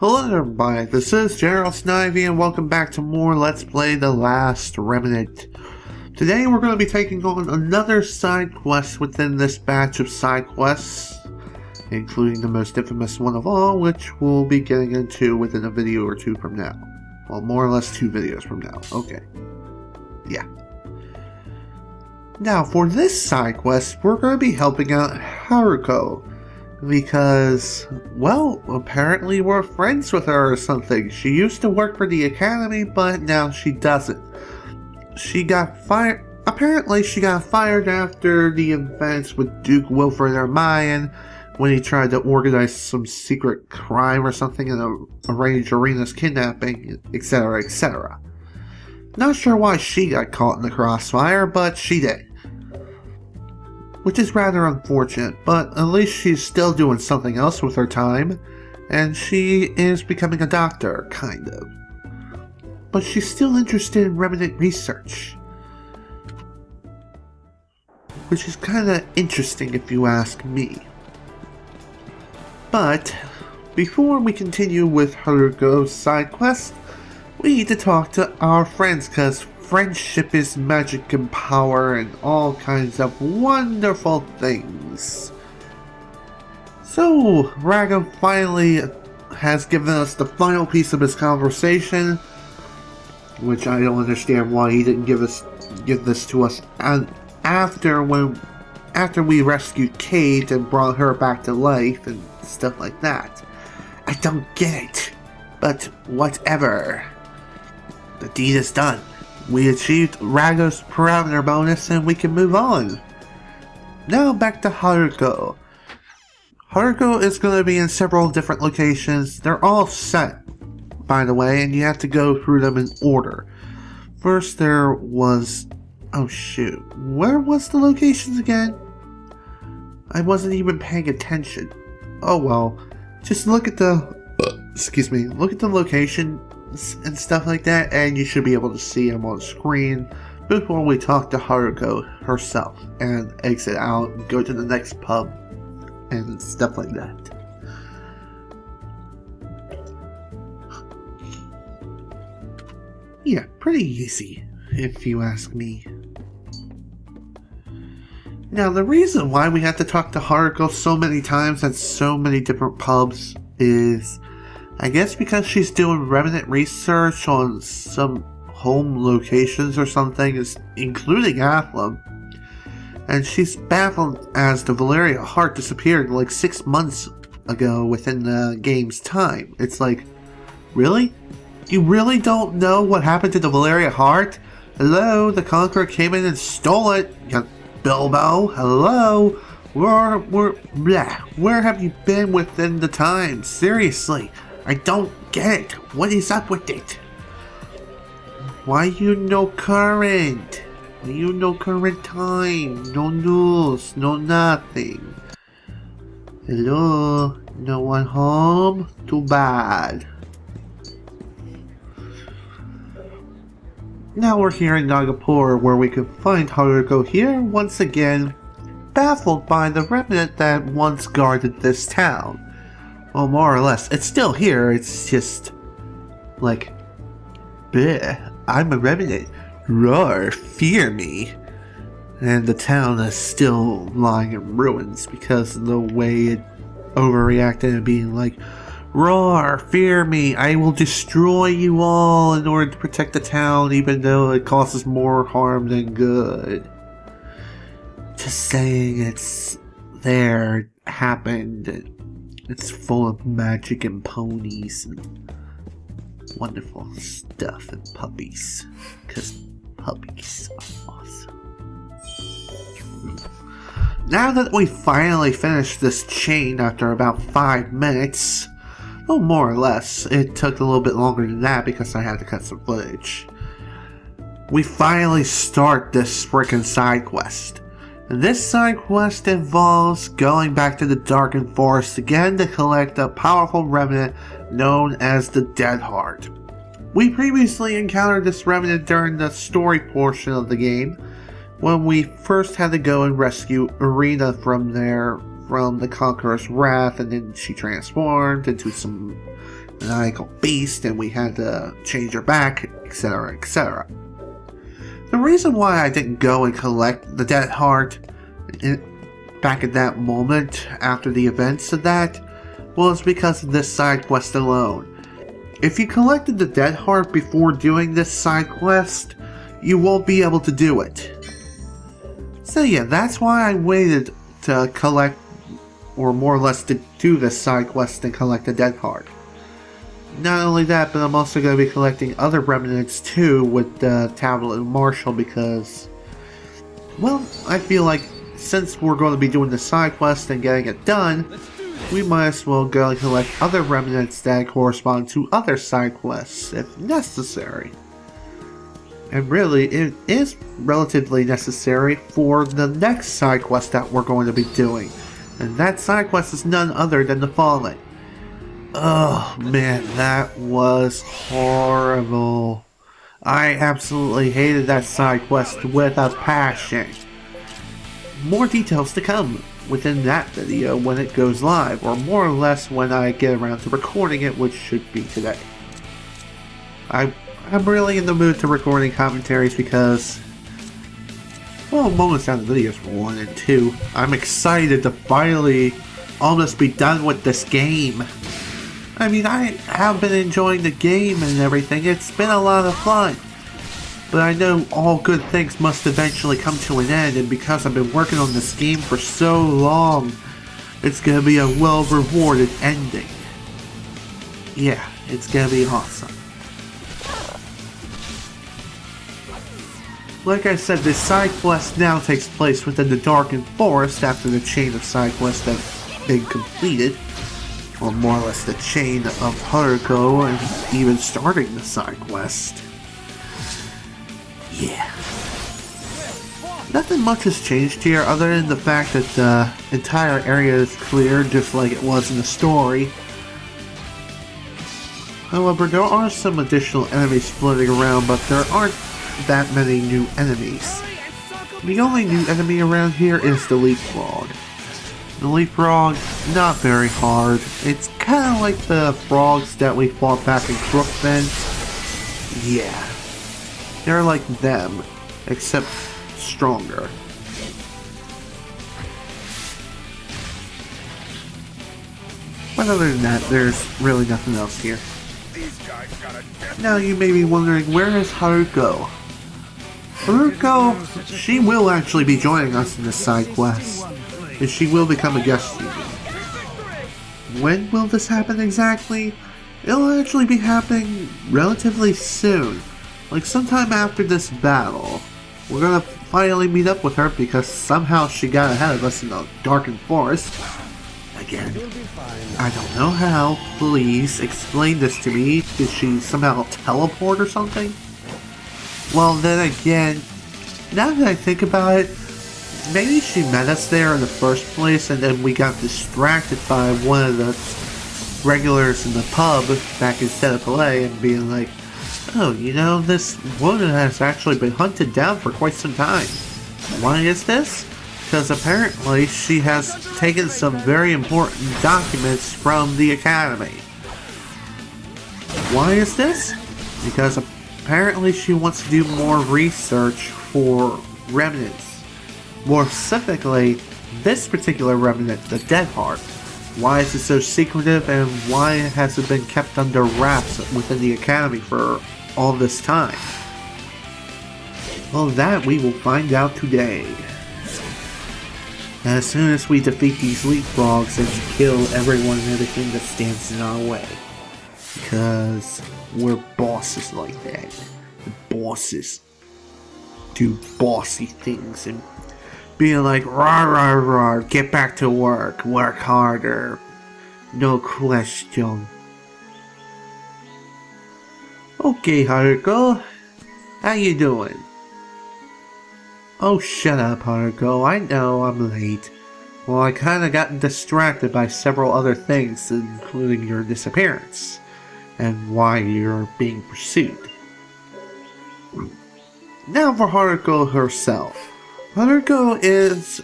Hello everybody, this is General Snivy and welcome back to more Let's Play The Last Remnant. Today we're going to be taking on another side quest within this batch of side quests, including the most infamous one of all, which we'll be getting into within a video or two from now. Well, more or less 2 videos from now. Okay. Yeah. Now, for this side quest, we're going to be helping out Haruko. Because, well, apparently we're friends with her or something. She used to work for the academy, but now she doesn't. She got fired. Apparently she got fired after the events with Duke Wilfred Hermiean when he tried to organize some secret crime or something and arrange Irina's kidnapping, etc., etc. Not sure why she got caught in the crossfire, but she did. Which is rather unfortunate, but at least she's still doing something else with her time, and she is becoming a doctor, kind of. But she's still interested in Remnant research. Which is kinda interesting if you ask me. But, before we continue with Haruko's side quest, we need to talk to our friends, cause friendship is magic and power and all kinds of wonderful things. So, Raga finally has given us the final piece of his conversation, which I don't understand why he didn't give this to us after we rescued Kate and brought her back to life and stuff like that. I don't get it, but whatever. The deed is done. We achieved Raga's parameter bonus and we can move on. Now back to Haruko. Haruko is going to be in several different locations. They're all set, by the way, and you have to go through them in order. First there was... oh shoot. Where was the locations again? I wasn't even paying attention. Oh well. Just look at the... excuse me. Look at the location and stuff like that, and you should be able to see them on screen before we talk to Haruko herself and exit out and go to the next pub and stuff like that. Yeah, pretty easy if you ask me. Now, the reason why we have to talk to Haruko so many times at so many different pubs is, I guess, because she's doing Remnant research on some home locations or something, including Athlum. And she's baffled as the Valeria heart disappeared like 6 months ago within the game's time. It's like, really? You really don't know what happened to the Valeria heart? Hello, the Conqueror came in and stole it. Bilbo, hello? Where have you been within the time? Seriously. I don't get it. What is up with it? Why you no current? Why you no current time? No news, no nothing. Hello? No one home? Too bad. Now we're here in Nagapur, where we can find Haruko here once again, baffled by the remnant that once guarded this town. Well, more or less. It's still here, it's just... like... bleh, I'm a remnant. Roar, fear me. And the town is still lying in ruins because of the way it overreacted and being like, roar, fear me, I will destroy you all in order to protect the town even though it causes more harm than good. Just saying it's there, happened. It's full of magic and ponies and wonderful stuff and puppies. Because puppies are awesome. Now that we finally finished this chain after about 5 minutes, well, more or less, it took a little bit longer than that because I had to cut some footage. We finally start this frickin' side quest. This side quest involves going back to the Darken Forest again to collect a powerful remnant known as the Dead Heart. We previously encountered this remnant during the story portion of the game, when we first had to go and rescue Irina from the Conqueror's wrath, and then she transformed into some maniacal beast and we had to change her back, etc., etc. The reason why I didn't go and collect the Dead Heart back at that moment after the events of that was because of this side quest alone. If you collected the Dead Heart before doing this side quest, you won't be able to do it. So yeah, that's why I waited to collect, or more or less to do this side quest and collect the Dead Heart. Not only that, but I'm also going to be collecting other remnants too with the Tablet and Marshall because, well, I feel like since we're going to be doing the side quest and getting it done, we might as well go and collect other remnants that correspond to other side quests if necessary. And really, it is relatively necessary for the next side quest that we're going to be doing. And that side quest is none other than the Fallen. Oh man, that was horrible. I absolutely hated that side quest with a passion. More details to come within that video when it goes live, or more or less when I get around to recording it, which should be today. I'm really in the mood to recording commentaries because, well, moments down the videos for 1 and 2. I'm excited to finally almost be done with this game. I mean, I have been enjoying the game and everything, it's been a lot of fun. But I know all good things must eventually come to an end, and because I've been working on this game for so long, it's gonna be a well-rewarded ending. Yeah, it's gonna be awesome. Like I said, this side quest now takes place within the Darken Forest after the chain of side quests have been completed. Or more or less the chain of Haruko and even starting the side quest. Yeah. Nothing much has changed here other than the fact that the entire area is clear just like it was in the story. However, there are some additional enemies floating around, but there aren't that many new enemies. The only new enemy around here is the leapfrog. The leapfrog, not very hard. It's kind of like the frogs that we fought back in Crookbend. Yeah. They're like them, except stronger. But other than that, there's really nothing else here. Now you may be wondering, where is Haruko? Haruko, she will actually be joining us in this side quest. And she will become a guest student. When will this happen exactly? It'll actually be happening relatively soon. Like sometime after this battle. We're gonna finally meet up with her because somehow she got ahead of us in the Darken Forest. Again, I don't know how. Please explain this to me. Did she somehow teleport or something? Well then again, now that I think about it, maybe she met us there in the first place and then we got distracted by one of the regulars in the pub back in Snivy and being like, oh, you know, this woman has actually been hunted down for quite some time. Why is this? Because apparently she has taken some very important documents from the Academy. Why is this? Because apparently she wants to do more research for remnants. More specifically, this particular remnant, the Dead Heart. Why is it so secretive and why has it been kept under wraps within the Academy for all this time? Well, that we will find out today. As soon as we defeat these leapfrogs and kill everyone and everything that stands in our way. Because we're bosses like that. The bosses do bossy things and being like, rah rah rah, get back to work harder, no question. Okay, Haruko, how you doing? Oh, shut up, Haruko, I know I'm late. Well, I kinda got distracted by several other things, including your disappearance, and why you're being pursued. Now for Haruko herself. Haruko is,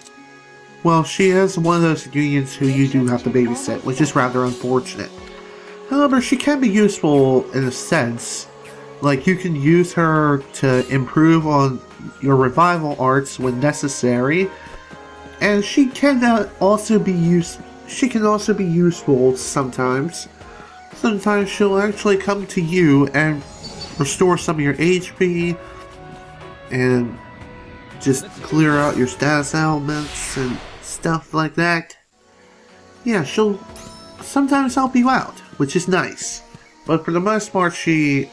well, she is one of those unions who you do have to babysit, which is rather unfortunate. However, she can be useful in a sense. Like, you can use her to improve on your revival arts when necessary, and she can also be useful sometimes. Sometimes she'll actually come to you and restore some of your HP and just clear out your status elements and stuff like that. Yeah, she'll sometimes help you out, which is nice. But for the most part, she's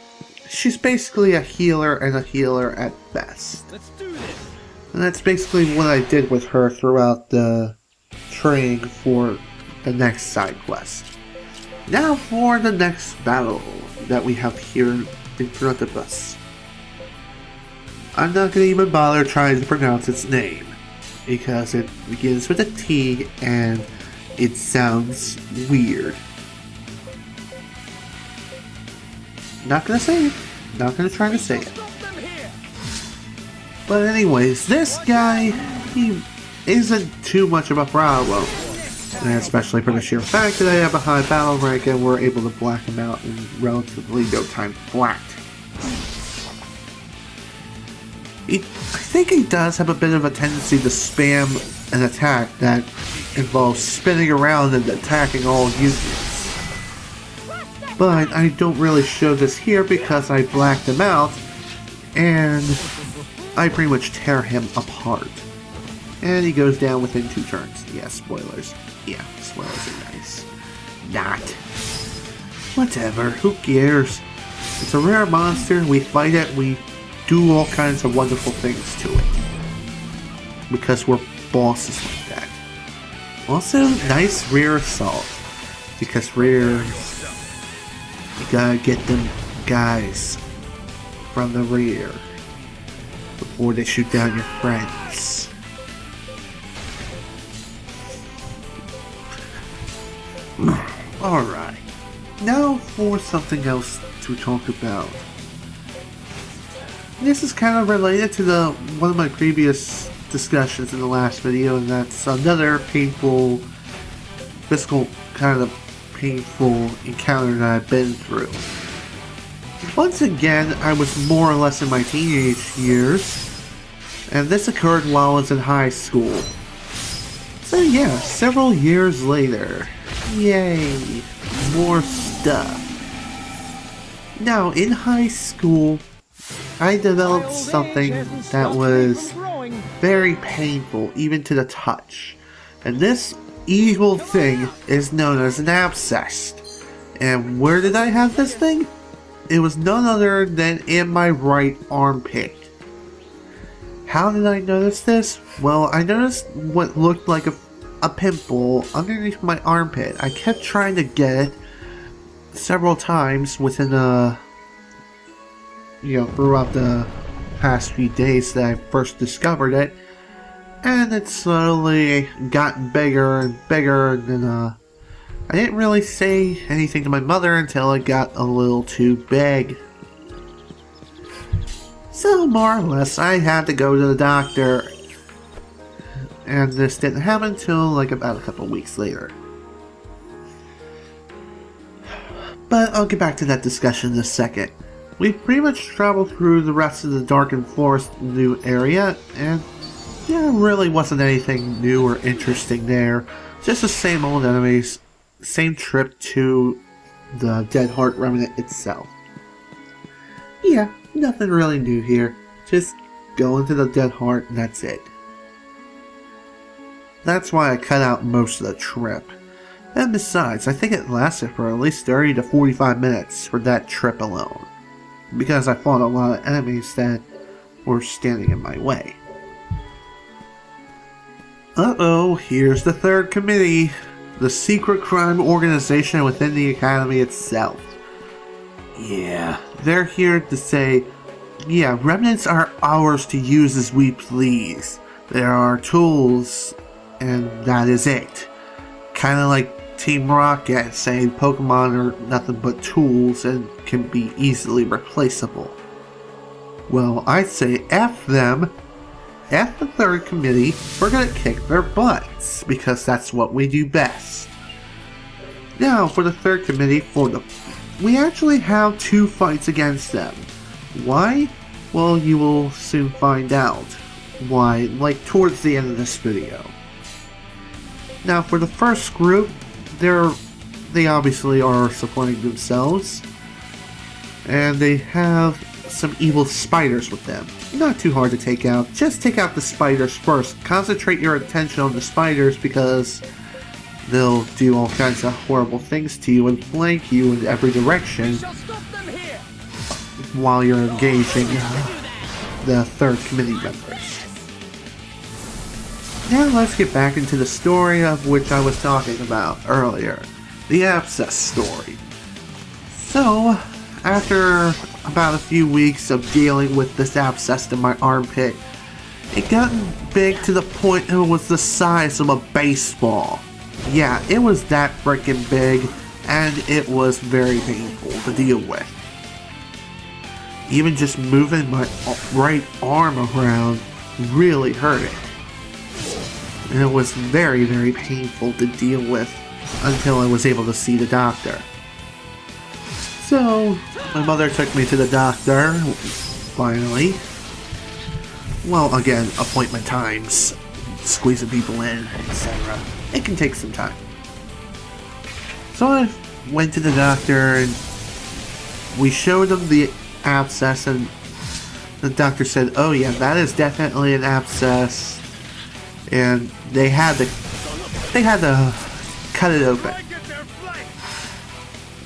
basically a healer and a healer at best. Let's do this. And that's basically what I did with her throughout the training for the next side quest. Now for the next battle that we have here in front of us. I'm not going to even bother trying to pronounce its name, because it begins with a T and it sounds weird. Not going to say it. Not going to try to say it. But anyways, this guy, he isn't too much of a problem. And especially for the sheer fact that I have a high battle rank and we're able to black him out in relatively no time flat. I think he does have a bit of a tendency to spam an attack that involves spinning around and attacking all units. But I don't really show this here because I blacked him out and I pretty much tear him apart. And he goes down within 2 turns. Yeah, spoilers. Yeah, spoilers are nice. Not. Whatever, who cares? It's a rare monster, we fight it, we do all kinds of wonderful things to it. Because we're bosses like that. Also, nice rear assault. Because rear... you gotta get them guys from the rear before they shoot down your friends. Alright, now for something else to talk about. This is kind of related to one of my previous discussions in the last video, and that's another painful, physical kind of painful encounter that I've been through. Once again, I was more or less in my teenage years, and this occurred while I was in high school. So yeah, several years later. Yay! More stuff. Now, in high school, I developed something that was very painful, even to the touch. And this evil thing is known as an abscess. And where did I have this thing? It was none other than in my right armpit. How did I notice this? Well, I noticed what looked like a pimple underneath my armpit. I kept trying to get it several times within throughout the past few days that I first discovered it, and it slowly got bigger and bigger, and then I didn't really say anything to my mother until it got a little too big. So more or less I had to go to the doctor, and this didn't happen until like about a couple weeks later. But I'll get back to that discussion in a second. We pretty much traveled through the rest of the Darken Forest new area, and there really wasn't anything new or interesting there. Just the same old enemies, same trip to the Dead Heart Remnant itself. Yeah, nothing really new here. Just go into the Dead Heart and that's it. That's why I cut out most of the trip. And besides, I think it lasted for at least 30 to 45 minutes for that trip alone. Because I fought a lot of enemies that were standing in my way. Uh-oh, here's the third committee. The secret crime organization within the academy itself. Yeah, they're here to say, yeah, remnants are ours to use as we please. There are tools, and that is it. Kinda like Team Rocket saying Pokemon are nothing but tools and can be easily replaceable. Well, I say F them, F the third committee, we're gonna kick their butts, because that's what we do best. Now, for the third committee, we actually have 2 fights against them. Why? Well, you will soon find out why, like towards the end of this video. Now, for the first group, they obviously are supporting themselves, and they have some evil spiders with them. Not too hard to take out. Just take out the spiders first. Concentrate your attention on the spiders because they'll do all kinds of horrible things to you and flank you in every direction while you're engaging the third committee members. Now let's get back into the story of which I was talking about earlier. The abscess story. So, after about a few weeks of dealing with this abscess in my armpit, it got big to the point it was the size of a baseball. Yeah, it was that freaking big, and it was very painful to deal with. Even just moving my right arm around really hurt it. And it was very, very painful to deal with until I was able to see the doctor. So, my mother took me to the doctor, finally. Well, again, appointment times, squeezing people in, etc. It can take some time. So I went to the doctor and we showed him the abscess, and the doctor said, "Oh yeah, that is definitely an abscess," and they had to cut it open.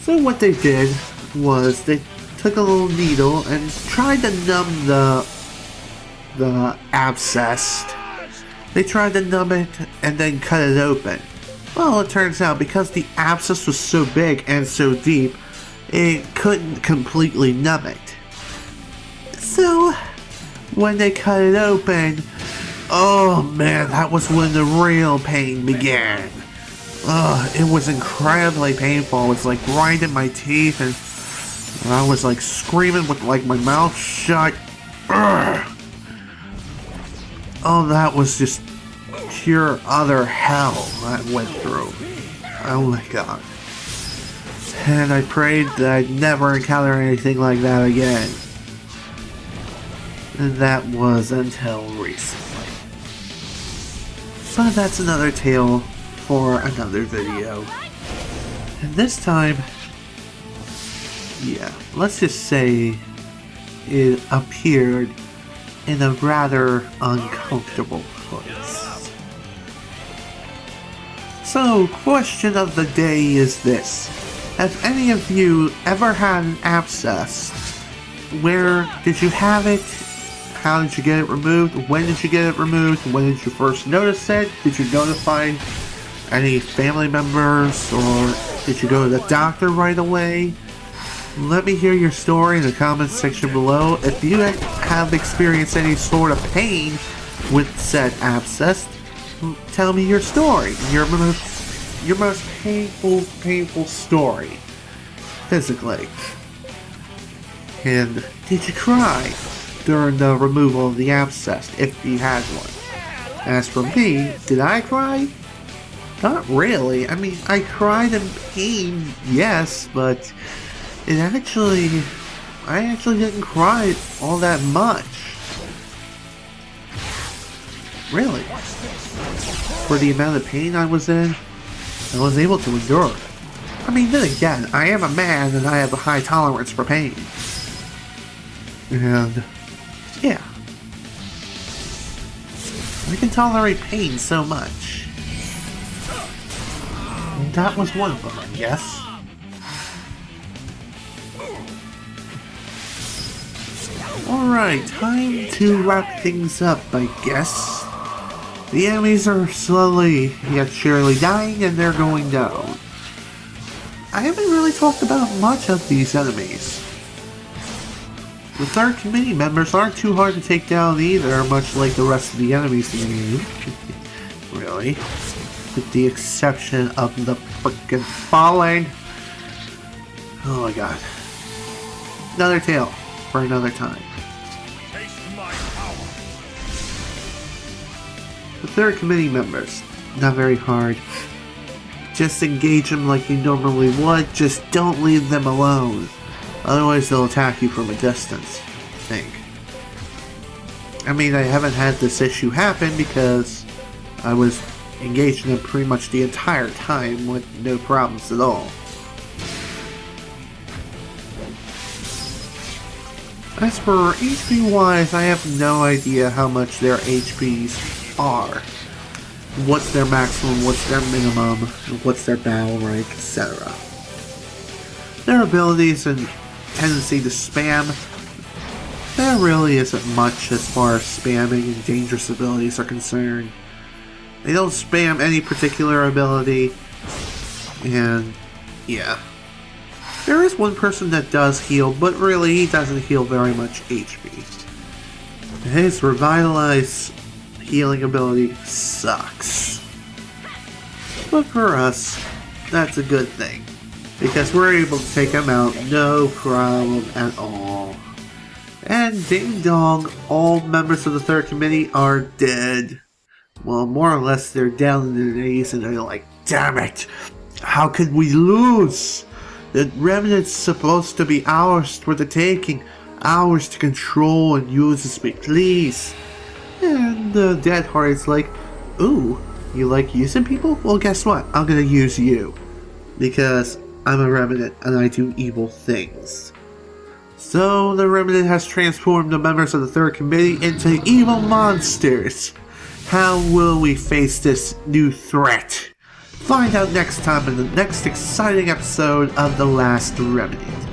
So what they did was they took a little needle and tried to numb the abscess. They tried to numb it and then cut it open. Well, it turns out because the abscess was so big and so deep, it couldn't completely numb it. So, when they cut it open, oh man, that was when the real pain began. It was incredibly painful. It was like grinding my teeth, and I was like screaming with like my mouth shut. Ugh. Oh, that was just pure utter hell I went through. Oh my god. And I prayed that I'd never encounter anything like that again. And that was until recently. But that's another tale for another video. And this time, yeah, let's just say it appeared in a rather uncomfortable place. So, question of the day is this. Have any of you ever had an abscess? Where did you have it? How did you get it removed? When did you get it removed? When did you first notice it? Did you notify any family members? Or did you go to the doctor right away? Let me hear your story in the comments section below. If you have experienced any sort of pain with said abscess, tell me your story. Your most painful story. Physically. And did you cry during the removal of the abscess, if you had one? As for me, did I cry? Not really. I mean, I cried in pain, yes, but I actually didn't cry all that much. Really. For the amount of pain I was in, I was able to endure it. I mean, then again, I am a man and I have a high tolerance for pain. And, yeah. I can tolerate pain so much. And that was one of them, I guess. Alright, time to wrap things up, I guess. The enemies are slowly yet surely dying, and they're going down. I haven't really talked about much of these enemies. The third committee members aren't too hard to take down either, much like the rest of the enemies in the game. Really. With the exception of the frickin' falling. Oh my god. Another tale for another time. The third committee members, not very hard. Just engage them like you normally would, just don't leave them alone. Otherwise they'll attack you from a distance, I think. I mean, I haven't had this issue happen because I was engaged in them pretty much the entire time with no problems at all. As for HP wise, I have no idea how much their HPs are. What's their maximum, what's their minimum, what's their battle rank, etc. Their abilities and tendency to spam, there really isn't much as far as spamming and dangerous abilities are concerned. They don't spam any particular ability, and yeah. There is one person that does heal, but really he doesn't heal very much HP. His Revitalize healing ability sucks. But for us, that's a good thing, because we're able to take him out no problem at all. And ding dong, all members of the third committee are dead. Well, more or less they're down in their knees and they're like, damn it! How could we lose? The Remnant's supposed to be ours for the taking, ours to control and use as we please. And the Deadheart's like, ooh, you like using people? Well, guess what? I'm gonna use you. Because I'm a Remnant and I do evil things. So the Remnant has transformed the members of the third committee into evil monsters. How will we face this new threat? Find out next time in the next exciting episode of The Last Remnant.